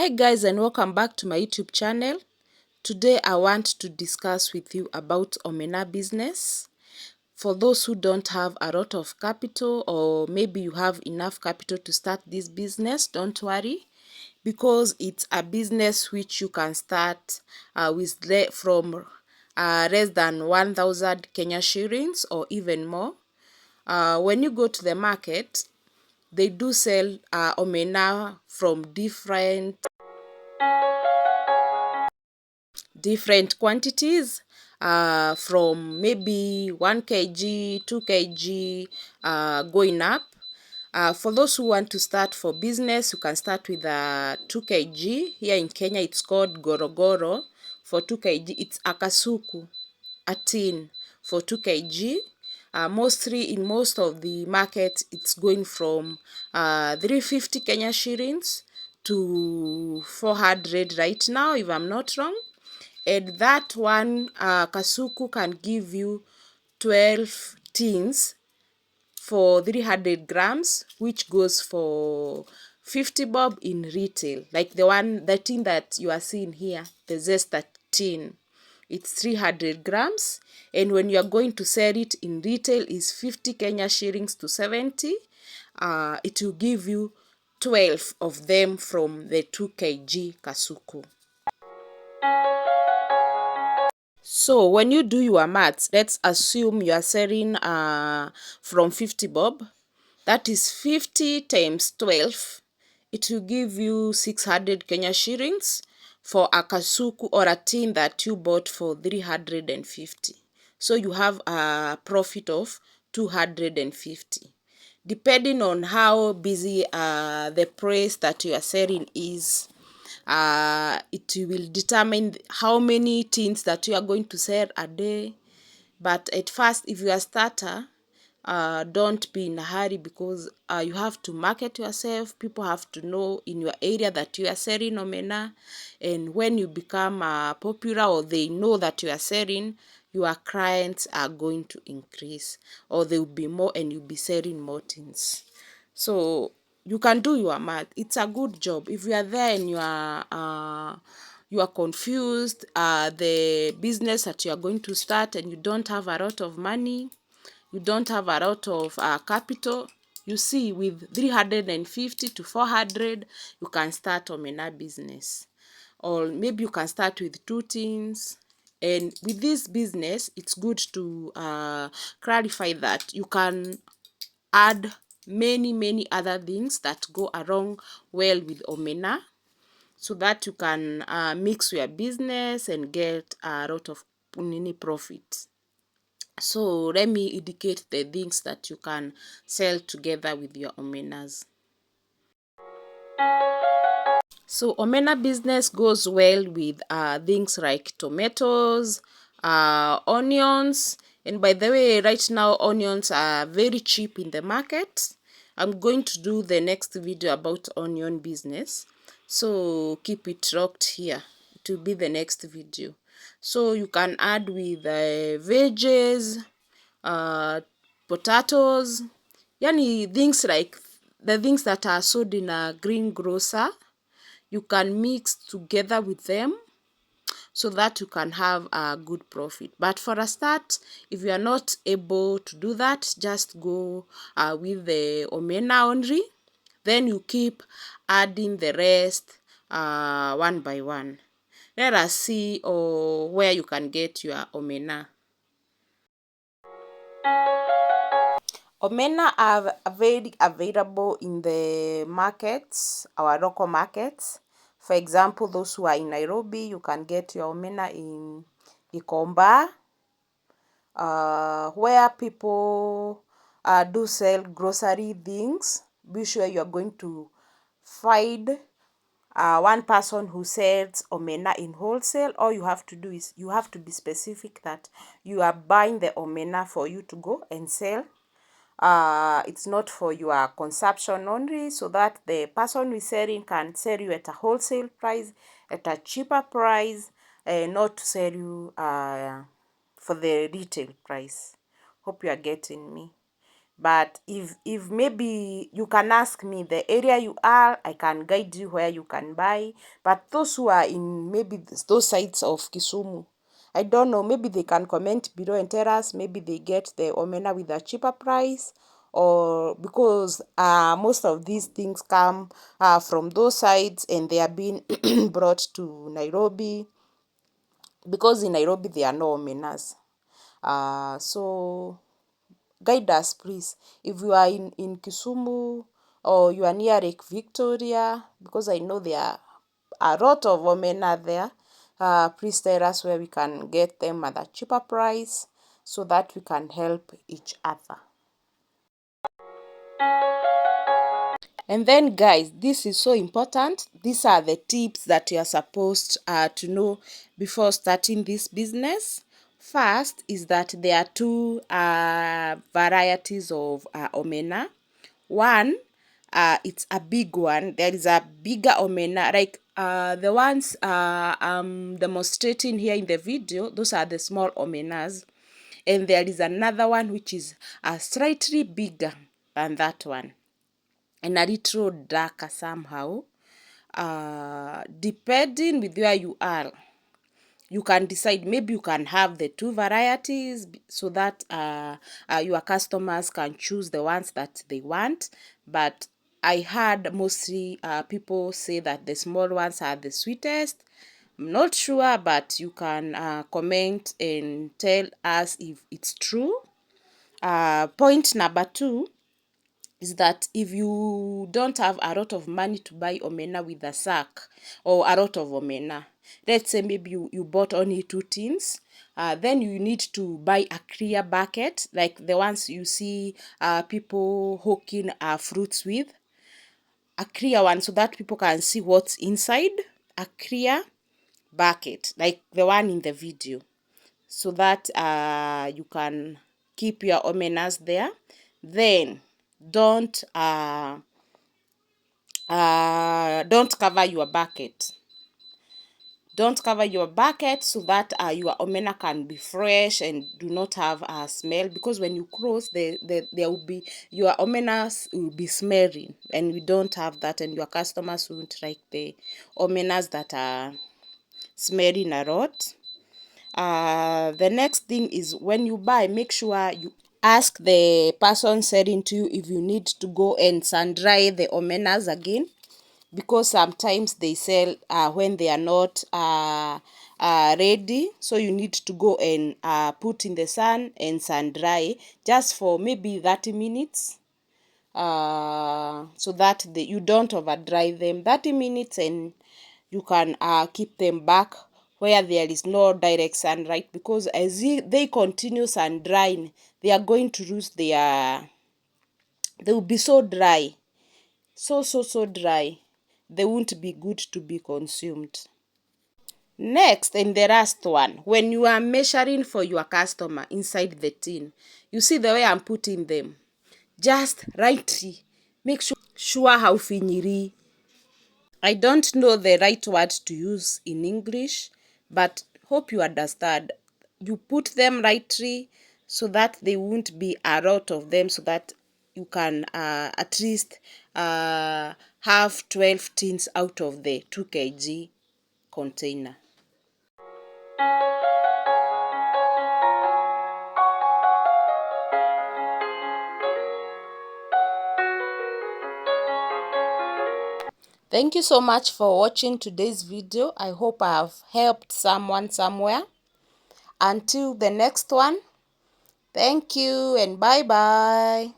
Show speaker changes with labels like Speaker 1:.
Speaker 1: Hi guys, and welcome back to my YouTube channel. Today I want to discuss with you about OMENA business. For those who don't have a lot of capital, or maybe you have enough capital to start this business, don't worry, because it's a business which you can start from less than 1,000 Kenya shillings or even more. When you go to the market, they do sell OMENA from different quantities, from maybe 1 kg, 2 kg, going up. For those who want to start for business, you can start with 2 kg. Here in Kenya, it's called gorogoro. For 2 kg, it's akasuku, a tin for 2 kg. Mostly in most of the market, it's going from 350 Kenya shillings to 400 right now, if I'm not wrong. And that one kasuku can give you 12 tins for 300 grams, which goes for 50 bob in retail. Like the tin that you are seeing here, the zesta tin, it's 300 grams. And when you are going to sell it in retail is 50 Kenya shillings to 70. It will give you 12 of them from the 2 kg kasuku. So when you do your maths, let's assume you are selling from 50 bob. That is 50 times 12. It will give you 600 Kenya shillings for a kasuku or a tin that you bought for 350. So you have a profit of 250. Depending on how busy the price that you are selling is, it will determine how many tins that you are going to sell a day. But at first, if you are a starter, don't be in a hurry, because you have to market yourself. People have to know in your area that you are selling OMENA, and when you become popular, or they know that you are selling, your clients are going to increase, or there will be more and you'll be selling more things. So you can do your math. It's a good job. If you are there and you are confused, the business that you are going to start, and you don't have a lot of money, you don't have a lot of capital, you see, with 350 to 400, you can start OMENA business. Or maybe you can start with 2 tins. And with this business, it's good to clarify that you can add many other things that go along well with OMENA, so that you can mix your business and get a lot of profit. So let me indicate the things that you can sell together with your OMENAs. So OMENA business goes well with things like tomatoes, onions. And by the way, right now onions are very cheap in the market. I'm going to do the next video about onion business, so keep it locked here. It will be the next video. So you can add with veggies, potatoes, yani things like the things that are sold in a greengrocer. You can mix together with them so that you can have a good profit. But for a start, if you are not able to do that, just go with the OMENA only. Then you keep adding the rest one by one. Let us see where you can get your OMENA. OMENA are very available in the markets, our local markets. For example, those who are in Nairobi, you can get your OMENA in Ikomba, where people do sell grocery things. Be sure you are going to find one person who sells OMENA in wholesale. All you have to do is you have to be specific that you are buying the OMENA for you to go and sell. It's not for your consumption only, so that the person who is selling can sell you at a wholesale price, at a cheaper price, not to sell you for the retail price. Hope you are getting me. But if maybe you can ask me the area you are, I can guide you where you can buy. But those who are in maybe those sides of Kisumu, I don't know, maybe they can comment below and tell us maybe they get the omena with a cheaper price, or because most of these things come from those sides and they are being brought to Nairobi, because in Nairobi there are no omenas. So guide us, please. If you are in Kisumu or you are near Lake Victoria, because I know there are a lot of omena there, please tell us where we can get them at a cheaper price so that we can help each other. And then, guys, this is so important. These are the tips that you are supposed to know before starting this business. First is that there are two varieties of omena. One, it's a big one. There is a bigger omena, like the ones I'm demonstrating here in the video. Those are the small omenas. And there is another one which is slightly bigger than that one and a little darker somehow. Depending with where you are, you can decide, maybe you can have the two varieties so that your customers can choose the ones that they want. But I heard mostly people say that the small ones are the sweetest. I'm not sure, but you can comment and tell us if it's true. Point number two is that if you don't have a lot of money to buy omena with a sack or a lot of omena, let's say maybe you bought only 2 tins, then you need to buy a clear bucket like the ones you see people hooking fruits with, a clear one so that people can see what's inside, a clear bucket like the one in the video, so that you can keep your omenas there. Then don't cover your bucket. Don't cover your bucket so that your omena can be fresh and do not have a smell, because when you close, there will be, your omenas will be smelling, and we don't have that, and your customers won't like the omenas that are smelling a lot. The next thing is, when you buy, make sure you ask the person selling to you if you need to go and sun dry the omenas again, because sometimes they sell when they are not ready, so you need to go and put in the sun and sun dry just for maybe 30 minutes, so that you don't over dry them. 30 minutes, and you can keep them back where there is no direct sunlight, because as they continue sun drying, they are going to lose their, they will be so dry, so dry, they won't be good to be consumed. Next, and the last one, when you are measuring for your customer inside the tin, you see the way I'm putting them, just rightly make sure how finyiri. I don't know the right word to use in English, but hope you understand. You put them rightly so that they won't be a lot of them, so that you can at least have 12 tins out of the 2 kg container. Thank you so much for watching today's video. I hope I have helped someone somewhere. Until the next one, thank you and bye bye.